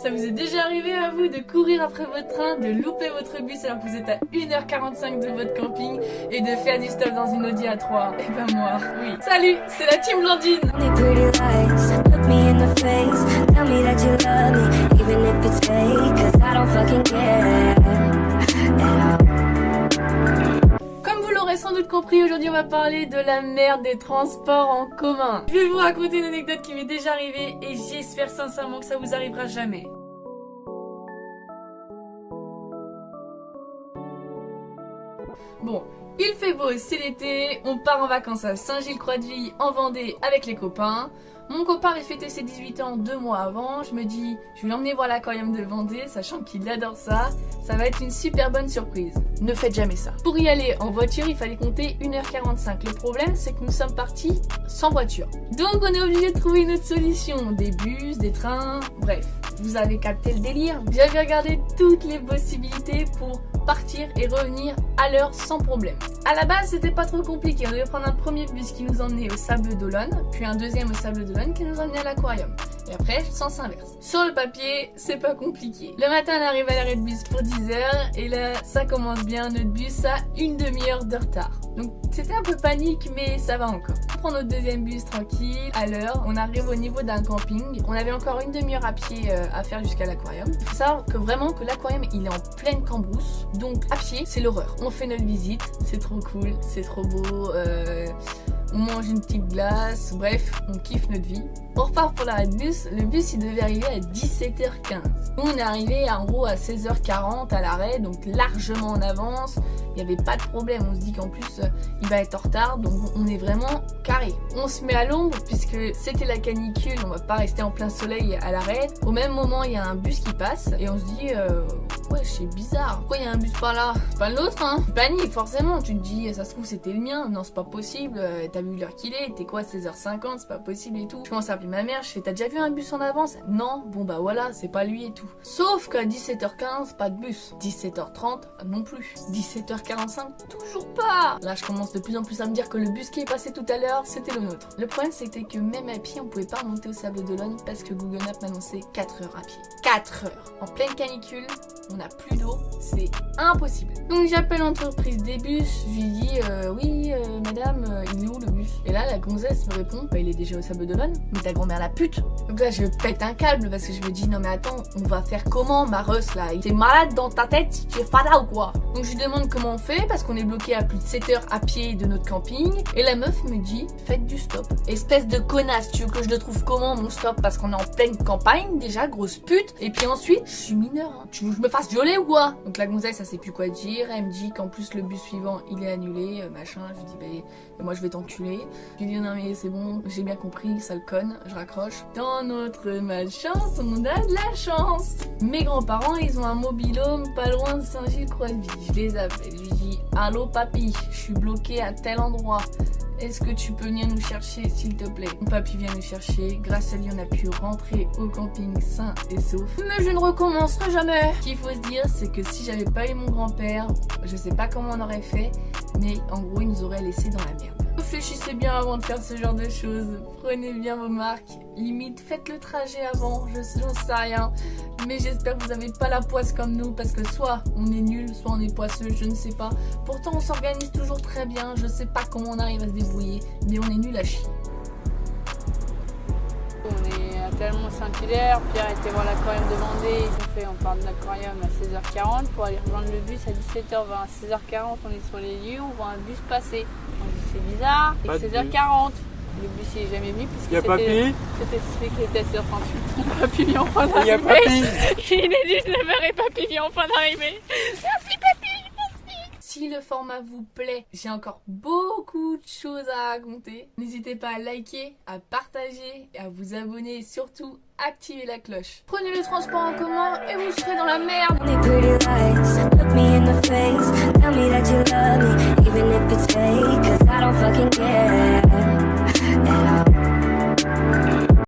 Ça vous est déjà arrivé à vous de courir après votre train, de louper votre bus alors que vous êtes à 1h45 de votre camping et de faire du stop dans une Audi A3? Et ben moi, oui. Salut, c'est la team Blandine. Comme vous l'aurez sans doute compris, aujourd'hui on va parler de la merde des transports en commun. Je vais vous raconter une anecdote qui m'est déjà arrivée et j'espère sincèrement que ça vous arrivera jamais. Bon, il fait beau, c'est l'été, on part en vacances à Saint-Gilles-Croix-de-Vie en Vendée avec les copains. Mon copain avait fêté ses 18 ans 2 mois avant, je me dis je vais l'emmener voir l'aquarium de Vendée, sachant qu'il adore ça, ça va être une super bonne surprise. Ne faites jamais ça. Pour y aller en voiture, il fallait compter 1h45. Le problème, c'est que nous sommes partis sans voiture. Donc on est obligé de trouver une autre solution, des bus, des trains, bref. Vous avez capté le délire? J'avais regardé toutes les possibilités pour partir et revenir à l'heure sans problème. À la base, c'était pas trop compliqué. On devait prendre un premier bus qui nous emmenait au Sable d'Olonne, puis un deuxième au Sable d'Olonne qui nous emmenait à l'aquarium. Et après, sens inverse. Sur le papier, c'est pas compliqué. Le matin, on arrive à l'arrêt de bus pour 10h et là, ça commence bien. Notre bus a une demi-heure de retard. Donc, c'était un peu panique, mais ça va encore. On prend notre deuxième bus tranquille, à l'heure. On arrive au niveau d'un camping. On avait encore une demi-heure à pied à faire jusqu'à l'aquarium. Il faut savoir que vraiment que l'aquarium, il est en pleine cambrousse. Donc, à pied, c'est l'horreur. On fait notre visite, c'est trop cool, c'est trop beau. On mange une petite glace, bref, on kiffe notre vie. On repart pour l'arrêt de bus, le bus il devait arriver à 17h15. Nous on est arrivé en gros à 16h40 à l'arrêt, donc largement en avance. Il n'y avait pas de problème, on se dit qu'en plus il va être en retard, donc on est vraiment carré. On se met à l'ombre puisque c'était la canicule, on va pas rester en plein soleil à l'arrêt. Au même moment il y a un bus qui passe et on se dit ouais c'est bizarre, pourquoi il y a un bus par là? C'est pas le nôtre hein. Panique forcément, tu te dis ça se trouve c'était le mien, non c'est pas possible, t'as vu l'heure qu'il est, t'es quoi 16h50, c'est pas possible et tout. Je commence à appeler ma mère, je fais t'as déjà vu un bus en avance? Non, bon bah voilà, c'est pas lui et tout. Sauf qu'à 17h15, pas de bus. 17h30, non plus. 17h45, toujours pas. Là je commence de plus en plus à me dire que le bus qui est passé tout à l'heure, c'était le nôtre. Le problème c'était que même à pied, on pouvait pas remonter au Sable d'Olonne parce que Google Maps m'annonçait 4 heures à pied. 4 heures. En pleine canicule, on n'a plus d'eau, c'est impossible. Donc j'appelle l'entreprise des bus, je lui dis oui madame, il est où le bus? Et là la gonzesse me répond bah il est déjà au Sable d'Olonne. Mais ta grand-mère la pute. Donc là je pète un câble parce que je me dis non mais attends, on va faire comment ma Russ là? T'es malade dans ta tête? Tu es fada ou quoi? Donc je lui demande comment on fait parce qu'on est bloqué à plus de 7 heures à pied de notre camping. Et la meuf me dit faites du stop. Espèce de connasse, tu veux que je le trouve comment mon stop? Parce qu'on est en pleine campagne déjà, grosse pute. Et puis ensuite, je suis mineure hein. Tu veux que je me fasse violer ou quoi? Donc la gonzesse ça sait plus quoi dire. Elle me dit qu'en plus le bus suivant il est annulé, machin. Je lui dis bah moi je vais t'enculer. Je lui dis non mais c'est bon, j'ai bien compris, sale conne. Je raccroche. Dans notre malchance, on a de la chance. Mes grands-parents, ils ont un mobil-home pas loin de Saint-Gilles-Croix-de-Vie. Je les appelle, je lui dis allô papy, je suis bloqué à tel endroit. Est-ce que tu peux venir nous chercher s'il te plaît? Mon papy vient nous chercher, grâce à lui on a pu rentrer au camping sain et sauf. Mais je ne recommencerai jamais. Ce qu'il faut se dire c'est que si j'avais pas eu mon grand-père, je sais pas comment on aurait fait, mais en gros il nous aurait laissé dans la merde. Réfléchissez bien avant de faire ce genre de choses, prenez bien vos marques, limite faites le trajet avant, j'en sais rien, mais j'espère que vous n'avez pas la poisse comme nous parce que soit on est nul, soit on est poisseux, je ne sais pas. Pourtant on s'organise toujours très bien, je sais pas comment on arrive à se débrouiller, mais on est nul à chier. On est à Talmont-Saint-Hilaire, Pierre était voir l'aquarium de Vendée, on part de l'aquarium à 16h40 pour aller rejoindre le bus à 17h20. À 16h40 on est sur les lieux, on voit un bus passer. On dit c'est bizarre, et 16h40. Le bus il est jamais venu puisque c'était 16h38. Papy vient enfin d'arriver. Il y a papy. Il est 19h et papy vient enfin d'arriver. Merci papy. Si le format vous plaît, j'ai encore beaucoup de choses à raconter. N'hésitez pas à liker, à partager, et à vous abonner et surtout activer la cloche. Prenez le transport en commun et vous serez dans la merde.